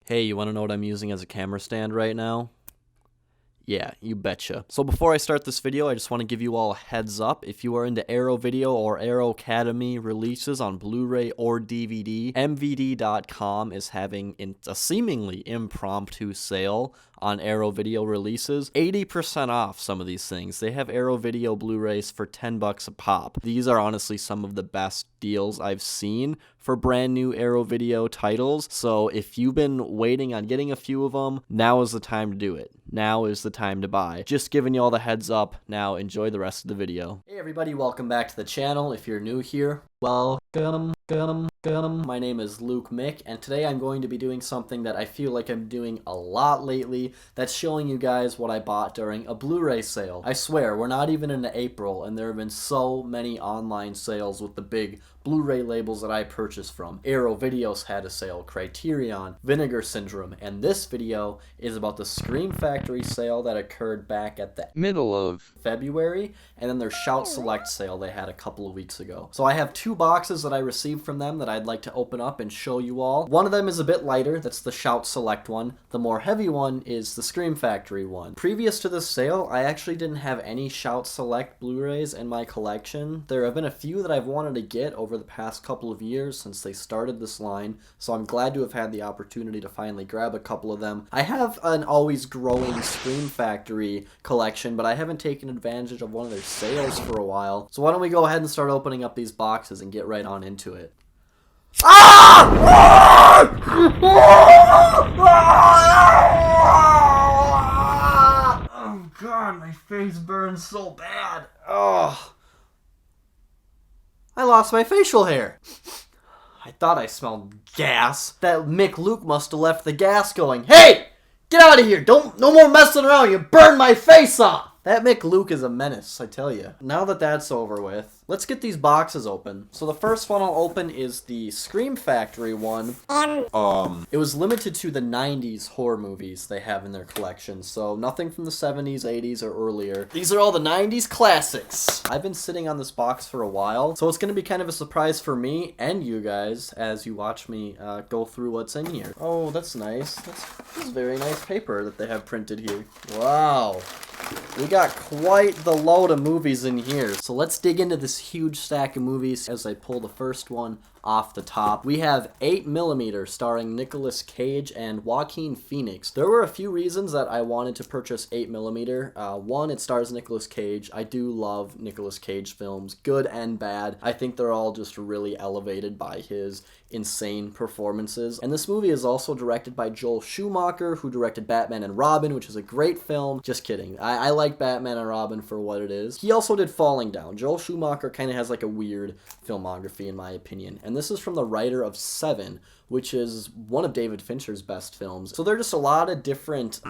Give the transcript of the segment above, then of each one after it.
Hey, you want to know what I'm using as a camera stand right now? Yeah, you betcha. So before I start this video, I just want to give you all a heads up. If you are into Arrow Video or Arrow Academy releases on Blu-ray or DVD, MVD.com is having a seemingly impromptu sale on Arrow Video releases. 80% off some of these things. They have Arrow Video Blu-rays for $10 a pop. These are honestly some of the best deals I've seen for brand new Arrow Video titles. So if you've been waiting on getting a few of them, now is the time to do it. Now is the time to buy. Just giving you all the heads up. Now enjoy the rest of the video. Hey everybody, welcome back to the channel. If you're new here, welcome. My name is lukemick, and today I'm going to be doing something that I feel like I'm doing a lot lately. That's showing you guys what I bought during a Blu-ray sale. I swear, we're not even into April, and there have been so many online sales with the big Blu-ray labels that I purchased from. Arrow Videos had a sale, Criterion, Vinegar Syndrome, and this video is about the Scream Factory sale that occurred back at the middle of February, and then their Shout Select sale they had a couple of weeks ago. So I have two boxes that I received from them that I'd like to open up and show you all. One of them is a bit lighter, that's the Shout Select one. The more heavy one is the Scream Factory one. Previous to this sale, I actually didn't have any Shout Select Blu-rays in my collection. There have been a few that I've wanted to get over the past couple of years since they started this line, so I'm glad to have had the opportunity to finally grab a couple of them. I have an always growing Scream Factory collection, but I haven't taken advantage of one of their sales for a while. So why don't we go ahead and start opening up these boxes and get right on into it. Oh god, my face burns so bad. Oh, I lost my facial hair. I thought I smelled gas. That Mick Luke must have left the gas going. Hey! Get out of here! No more messing around! You burned my face off! That Mick Luke is a menace, I tell you. Now that that's over with, let's get these boxes open. So the first one I'll open is the Scream Factory one. It was limited to the 90s horror movies they have in their collection, so nothing from the 70s, 80s, or earlier. These are all the 90s classics. I've been sitting on this box for a while, so it's going to be kind of a surprise for me and you guys as you watch me go through what's in here. Oh, that's nice. That's very nice paper that they have printed here. Wow. We got quite the load of movies in here. So let's dig into this huge stack of movies as I pull the first one off the top. We have 8mm starring Nicolas Cage and Joaquin Phoenix. There were a few reasons that I wanted to purchase 8mm. One, it stars Nicolas Cage. I do love Nicolas Cage films, good and bad. I think they're all just really elevated by his insane performances. And this movie is also directed by Joel Schumacher, who directed Batman and Robin, which is a great film. Just kidding. I like Batman and Robin for what it is. He also did Falling Down. Joel Schumacher kind of has like a weird filmography in my opinion. And this is from the writer of Seven, which is one of David Fincher's best films. So there are just a lot of different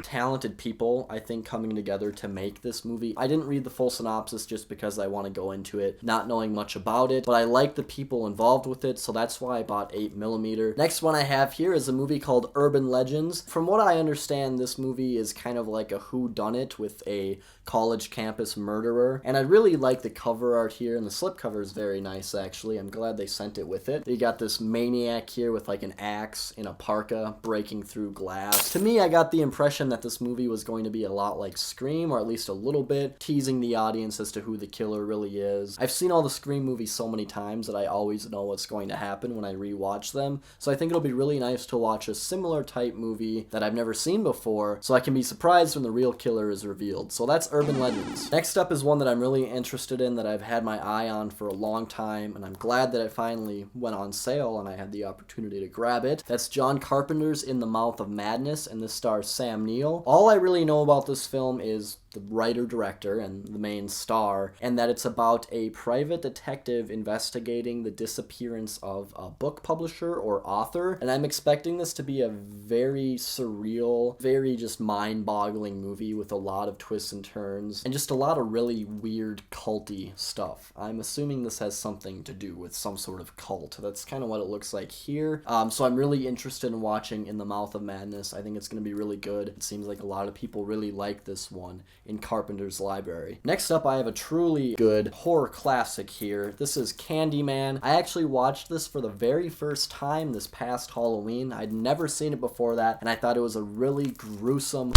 talented people, I think, coming together to make this movie. I didn't read the full synopsis just because I want to go into it not knowing much about it, but I like the people involved with it, so that's why I bought 8mm. Next one I have here is a movie called Urban Legends. From what I understand, this movie is kind of like a whodunit with a college campus murderer, and I really like the cover art here, and the slipcover is very nice actually. I'm glad they sent it with it. You got this maniac here with like an axe in a parka breaking through glass. To me, I got the impression that this movie was going to be a lot like Scream, or at least a little bit, teasing the audience as to who the killer really is. I've seen all the Scream movies so many times that I always know what's going to happen when I rewatch them, so I think it'll be really nice to watch a similar type movie that I've never seen before, so I can be surprised when the real killer is revealed. So that's Urban Legends. Next up is one that I'm really interested in that I've had my eye on for a long time, and I'm glad that it finally went on sale and I had the opportunity to grab it. That's John Carpenter's In the Mouth of Madness, and this stars Sam Neill. All I really know about this film is the writer-director and the main star, and that it's about a private detective investigating the disappearance of a book publisher or author, and I'm expecting this to be a very surreal, very just mind-boggling movie with a lot of twists and turns, and just a lot of really weird culty stuff. I'm assuming this has something to do with some sort of cult. That's kind of what it looks like here. So I'm really interested in watching In the Mouth of Madness. I think it's going to be really good. It seems like a lot of people really like this one. in Carpenter's library. Next up, I have a truly good horror classic here. This is Candyman. I actually watched this for the very first time this past Halloween. I'd never seen it before that, and I thought it was a really gruesome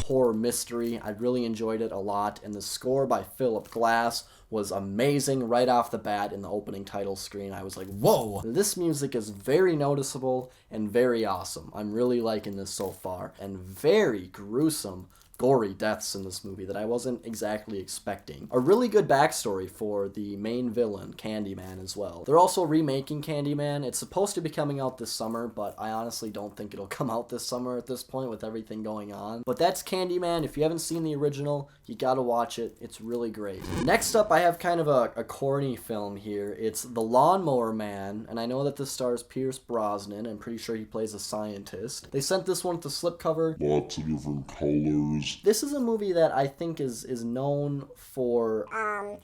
horror mystery. I really enjoyed it a lot, and the score by Philip Glass was amazing right off the bat in the opening title screen. I was like, whoa! This music is very noticeable and very awesome. I'm really liking this so far, and very gruesome, gory deaths in this movie that I wasn't exactly expecting. A really good backstory for the main villain, Candyman, as well. They're also remaking Candyman. It's supposed to be coming out this summer, but I honestly don't think it'll come out this summer at this point with everything going on. But that's Candyman. If you haven't seen the original, you gotta watch it. It's really great. Next up, I have kind of a corny film here. It's The Lawnmower Man, and I know that this stars Pierce Brosnan. I'm pretty sure he plays a scientist. They sent this one with the slipcover. Lots of different colors. This is a movie that I think is known for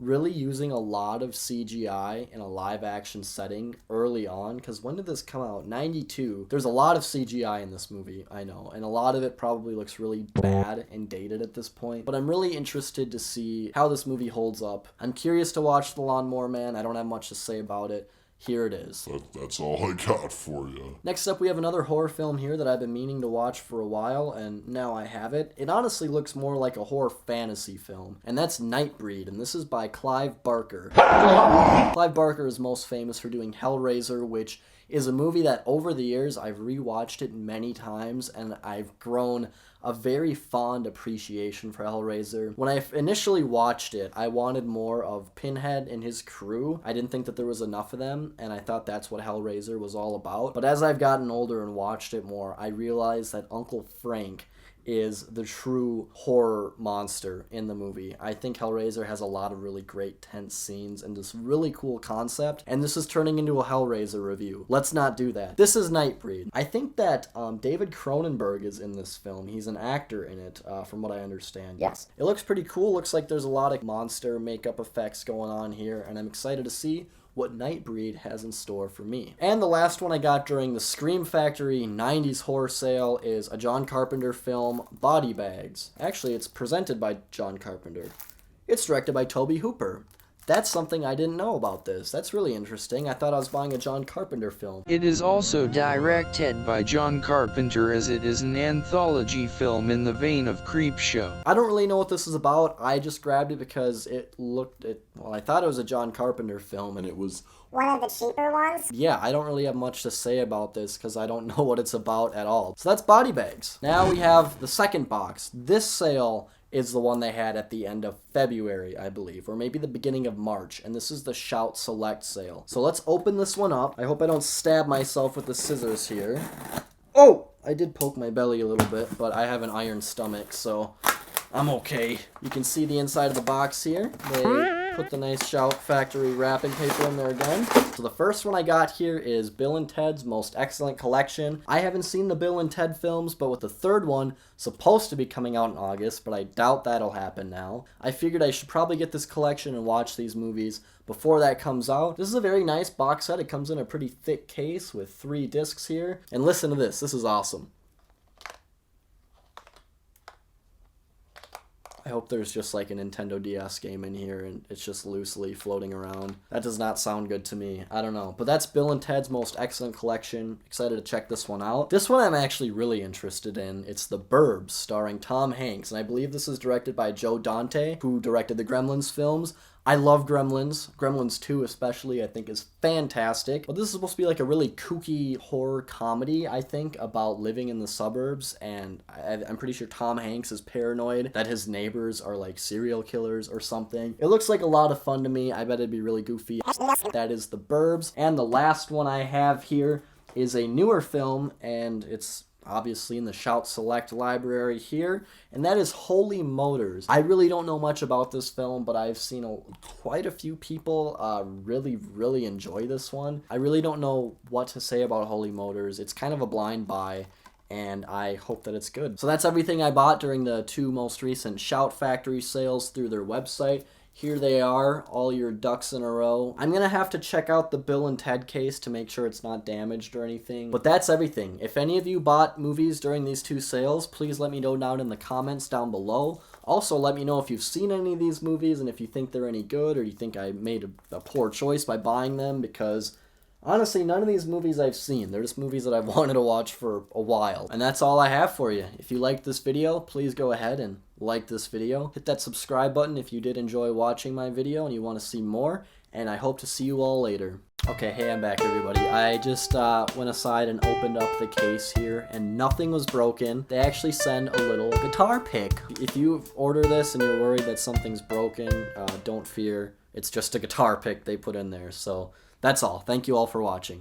really using a lot of CGI in a live action setting early on, because when did this come out? 92. There's a lot of CGI in this movie, I know, and a lot of it probably looks really bad and dated at this point, but I'm really interested to see how this movie holds up. I'm curious to watch The Lawnmower Man. I don't have much to say about it. Here it is. That's all I got for you. Next up, we have another horror film here that I've been meaning to watch for a while, and now I have it. It honestly looks more like a horror fantasy film, and that's Nightbreed, and this is by Clive Barker. Clive Barker is most famous for doing Hellraiser, which is a movie that over the years I've rewatched it many times, and I've grown a very fond appreciation for Hellraiser. When I initially watched it, I wanted more of Pinhead and his crew. I didn't think that there was enough of them, and I thought that's what Hellraiser was all about. But as I've gotten older and watched it more, I realized that Uncle Frank is the true horror monster in the movie. I think Hellraiser has a lot of really great tense scenes and this really cool concept, and this is turning into a Hellraiser review. Let's not do that. This is Nightbreed. I think that David Cronenberg is in this film. He's an actor in it, from what I understand. Yes. It looks pretty cool. Looks like there's a lot of monster makeup effects going on here, and I'm excited to see what Nightbreed has in store for me. And the last one I got during the Scream Factory 90s horror sale is a John Carpenter film, Body Bags. Actually, it's presented by John Carpenter. It's directed by Tobe Hooper. That's something I didn't know about this. That's really interesting. I thought I was buying a John Carpenter film. It is also directed by John Carpenter, as it is an anthology film in the vein of Creepshow. I don't really know what this is about. I just grabbed it because I thought it was a John Carpenter film, and it was one of the cheaper ones? Yeah, I don't really have much to say about this because I don't know what it's about at all. So that's Body Bags. Now we have the second box. This sale is the one they had at the end of February, I believe, or maybe the beginning of March, and this is the Shout Select sale. So let's open this one up. I hope I don't stab myself with the scissors here. Oh! I did poke my belly a little bit, but I have an iron stomach, so I'm okay. You can see the inside of the box here. They put the nice Shout Factory wrapping paper in there again. So the first one I got here is Bill and Ted's Most Excellent Collection. I haven't seen the Bill and Ted films, but with the third one supposed to be coming out in August, but I doubt that'll happen now. I figured I should probably get this collection and watch these movies before that comes out. This is a very nice box set. It comes in a pretty thick case with 3 discs here. And listen to this. This is awesome. I hope there's just like a Nintendo DS game in here and it's just loosely floating around. That does not sound good to me. I don't know. But that's Bill and Ted's Most Excellent Collection. Excited to check this one out. This one I'm actually really interested in. It's The Burbs, starring Tom Hanks. And I believe this is directed by Joe Dante, who directed the Gremlins films. I love Gremlins. Gremlins 2 especially, I think, is fantastic. But this is supposed to be like a really kooky horror comedy, I think, about living in the suburbs. And I'm pretty sure Tom Hanks is paranoid that his neighbors are like serial killers or something. It looks like a lot of fun to me. I bet it'd be really goofy. That is The Burbs. And the last one I have here is a newer film, and it's obviously in the Shout Select library here, and that is Holy Motors. I really don't know much about this film, but I've seen quite a few people really enjoy this one. I really don't know what to say about Holy Motors. It's kind of a blind buy, and I hope that it's good. So that's everything I bought during the 2 most recent Shout Factory sales through their website. Here they are, all your ducks in a row. I'm going to have to check out the Bill and Ted case to make sure it's not damaged or anything. But that's everything. If any of you bought movies during these 2 sales, please let me know down in the comments down below. Also, let me know if you've seen any of these movies and if you think they're any good or you think I made a poor choice by buying them, because honestly, none of these movies I've seen. They're just movies that I've wanted to watch for a while. And that's all I have for you. If you liked this video, please go ahead and like this video. Hit that subscribe button if you did enjoy watching my video and you want to see more. And I hope to see you all later. Okay, hey, I'm back, everybody. I just went aside and opened up the case here, and nothing was broken. They actually send a little guitar pick. If you order this and you're worried that something's broken, don't fear. It's just a guitar pick they put in there. So that's all. Thank you all for watching.